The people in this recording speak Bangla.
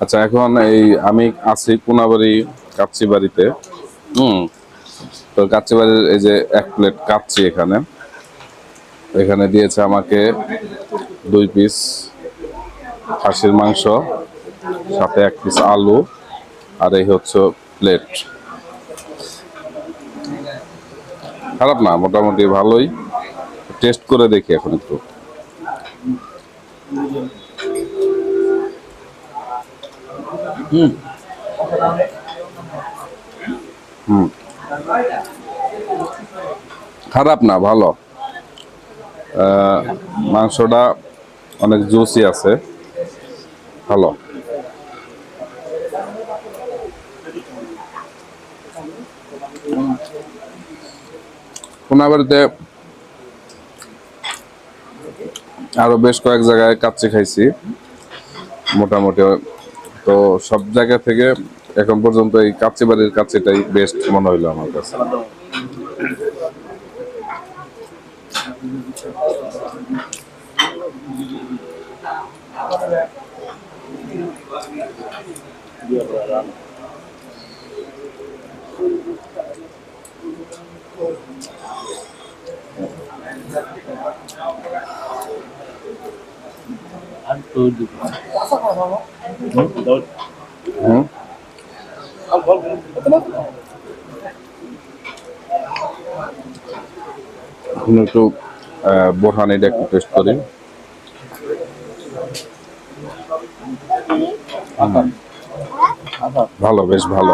আচ্ছা, এখন এই আমি আছি কোনাবাড়ি কাচ্চি বাড়িতে। হুম। তো কাচ্চি বাড়ির এই যে 1 প্লেট কাচ্চি এখানে এখানে দিয়েছে আমাকে 2 পিস খাসির মাংস, সাথে 1 পিস আলু, আর এই হচ্ছে প্লেট। খারাপ না, মোটামুটি ভালোই। টেস্ট করে দেখি এখন একটু। হুম হুম খারাপ না, ভালো। মাংসটা অনেক জুসি আছে, ভালো। কোনাবাড়িতে আরো বেশ কয়েক জায়গায় কাচ্চি খাইছি মোটামুটি। তো সব জায়গা থেকে এখন পর্যন্ত এই কাচ্চি বাড়ির কাচ্চিটাই বেস্ট মনে হইলো আমার কাছে। হুম এখন একটু বোরহানিটা একটু টেস্ট করি। ভালো, বেশ ভালো।